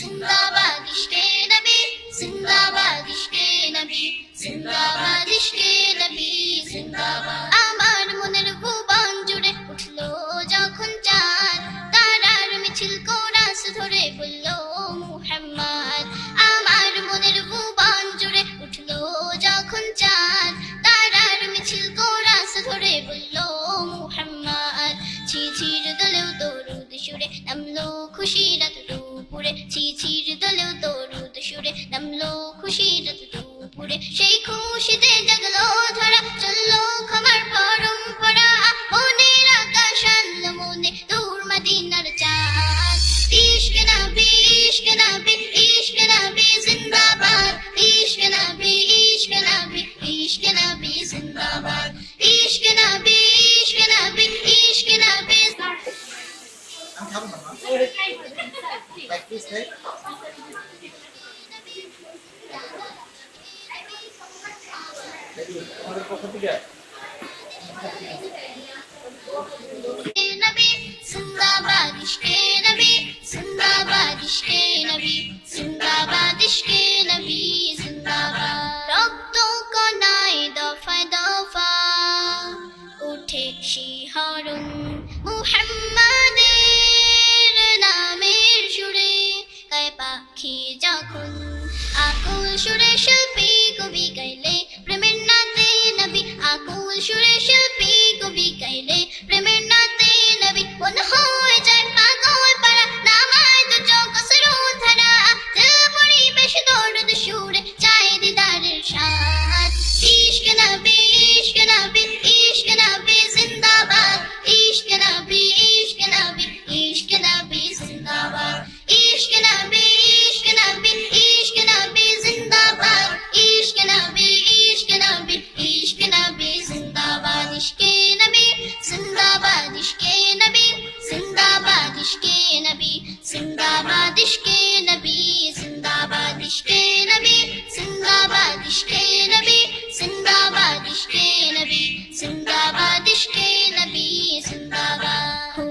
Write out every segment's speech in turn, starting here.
जिंदाबाद इश्के नबी, जिंदाबाद इश्के नबी, जिंदाबाद इश्के नबी, जिंदाबाद। আমার মনের ভুবন জুড়ে উঠলো যখন চাঁদ, তারার মিছিল কোরাস ধরে বলল মুহাম্মদ। আমার মনের ভুবন জুড়ে উঠলো যখন চাঁদ, তারার মিছিল কোরাস ধরে বলল মুহাম্মদ। ঝিঝির দলেও দরুদ সুরে নামলো খুশিরাত দুপুরে, ঝিঝির দলেও দরুদ সুরে নামলো খুশিরাত দুপুরে। সেই খুশিতে জাগলো ধরা, চললো ক্ষমার পরম্পরা, মনের আকাশ আনলো মনে দূর মদিনার চাঁদ। ইশকে নবী, ইশকে নবী, ইশকে নবী জিন্দাবাদ, ইশকে নবী, ইশকে নবী, ইশকে নবী জিন্দাবাদ, ইশকে নবী, ইশকে নবী, ইশকে নবী। আমি খাবো না মা। Like please take. আমাদের পক্ষ থেকে नबी जिंदाबाद इश्के नबी, जिंदाबाद इश्के नबी, जिंदाबाद इश्के नबी, जिंदाबाद। রক্ত কণায় দফায় দফা উঠে শিহরণ, মুহাম্মাদের নামের সুরে গায় পাখি যখন, আকুল সুরে শিল্পী কবি গাইলে প্রেমের নাতে নবী, আকুল সুরে শিল্পী কবি গাইলে প্রেমের নাতে নবী। মন হয়ে যায় পাগল পারা, নামায় তো চোখ অশ্রু ধারা, দিল পরিবেশ দরদ সুরে চায় দিদারের স্বাদ। ইশকে নবী, ইশকে নবী, ইশকে নবী জিন্দাবাদ, ইশকে নবী, ইশকে নবী, ইশকে নবী জিন্দাবাদ, ইশকে নবী, ইশকে নবী, ইশকে নবী জিন্দাবাদ, ইশকে নবী, ইশকে নবী, ইশকে নবী জিন্দাবাদ, ইশকে নবী জিন্দাবাদ, ইশকে নবী জিন্দাবাদ, ইশকে নবী জিন্দাবাদ, ইশকে নবী জিন্দাবাদ, ইশকে নবী জিন্দাবাদ, ইশকে নবী জিন্দাবাদ, ইশকে নবী জিন্দাবাদ, ইশকে নবী জিন্দাবাদ। হো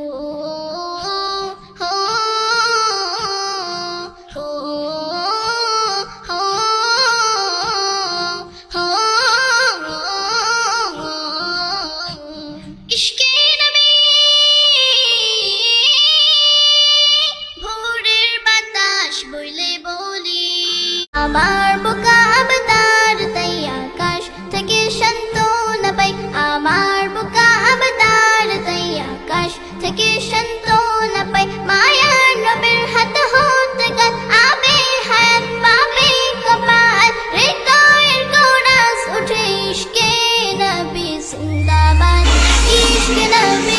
হো হো হো হো ইশকে নবী। ভোরের বাতাস বইলে বলি, আমার বুকা আবতার তাই আকাশ থেকে সান্ত্বনা পাই, আমার বুকা আবতার তাই আকাশ থেকে সান্ত্বনা পাই। মায়ার নবের হাত হতে গান আবে হায়াত পাবে কপাল, হৃদয়ের কোরাস উঠে ইশকে নবী জিন্দাবাদ, ইশকে নবী,